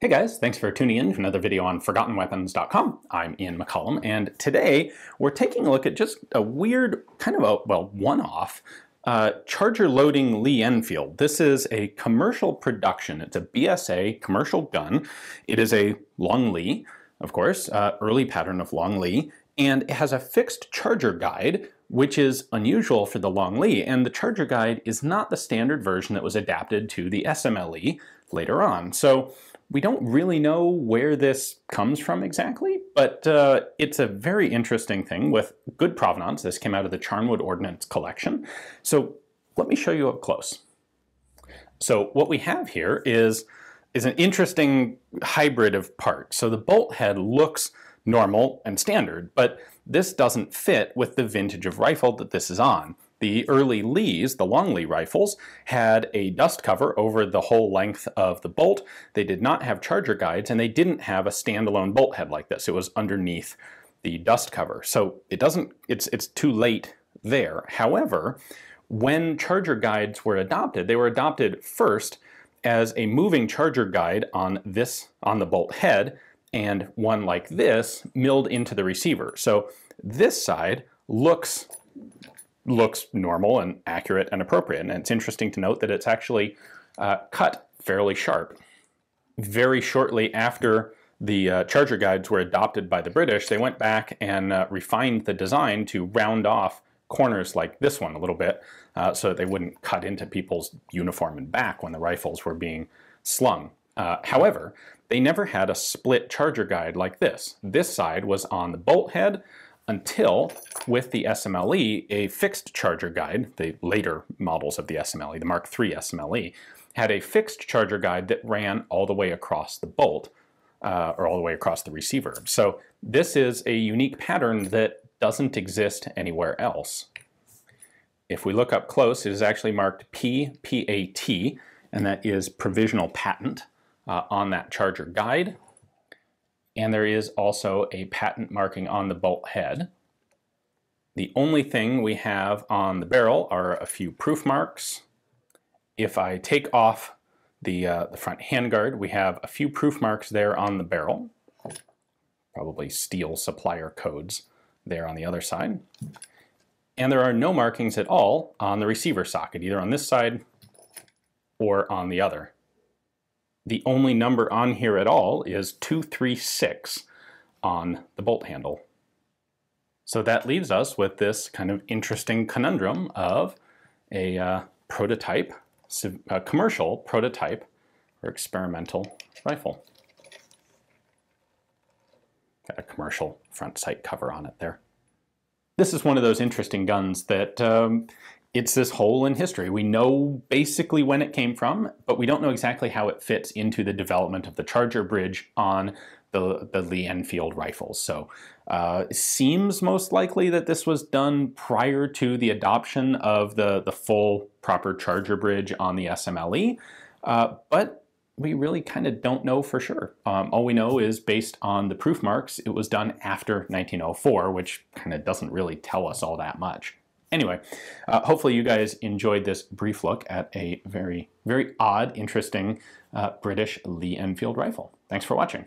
Hey guys, thanks for tuning in to another video on ForgottenWeapons.com. I'm Ian McCollum, and today we're taking a look at just a weird, kind of a, one-off charger loading Lee Enfield. This is a commercial production. It's a BSA commercial gun. It is a long Lee, of course, early pattern of long Lee, and it has a fixed charger guide, which is unusual for the long Lee, and the charger guide is not the standard version that was adapted to the SMLE later on. So we don't really know where this comes from exactly, but it's a very interesting thing with good provenance. This came out of the Charnwood Ordnance collection. So let me show you up close. So what we have here is an interesting hybrid of parts. So the bolt head looks normal and standard, but this doesn't fit with the vintage of rifle that this is on. The early Lees, the long Lee rifles, had a dust cover over the whole length of the bolt. They did not have charger guides, and they didn't have a standalone bolt head like this. It was underneath the dust cover. So it's too late there. However, when charger guides were adopted, they were adopted first as a moving charger guide on the bolt head, and one like this milled into the receiver. So this side looks normal and accurate and appropriate. And it's interesting to note that it's actually cut fairly sharp. Very shortly after the charger guides were adopted by the British, they went back and refined the design to round off corners like this one a little bit so that they wouldn't cut into people's uniform and back when the rifles were being slung. However, they never had a split charger guide like this. This side was on the bolt head until, with the SMLE, a fixed charger guide, the later models of the SMLE, the Mark III SMLE, had a fixed charger guide that ran all the way across the bolt, or all the way across the receiver. So this is a unique pattern that doesn't exist anywhere else. If we look up close, it is actually marked PPAT, and that is provisional patent on that charger guide. And there is also a patent marking on the bolt head. The only thing we have on the barrel are a few proof marks. If I take off the front handguard, we have a few proof marks there on the barrel. Probably steel supplier codes there on the other side. And there are no markings at all on the receiver socket, either on this side or on the other. The only number on here at all is 236 on the bolt handle. So that leaves us with this kind of interesting conundrum of a prototype, a commercial prototype or experimental rifle. Got a commercial front sight cover on it there. This is one of those interesting guns that it's this hole in history. We know basically when it came from, but we don't know exactly how it fits into the development of the charger bridge on the Lee Enfield rifles. So it seems most likely that this was done prior to the adoption of the full proper charger bridge on the SMLE, but we really kind of don't know for sure. All we know is based on the proof marks, it was done after 1904, which kind of doesn't really tell us all that much. Anyway, hopefully you guys enjoyed this brief look at a very, very odd, interesting British Lee Enfield rifle. Thanks for watching.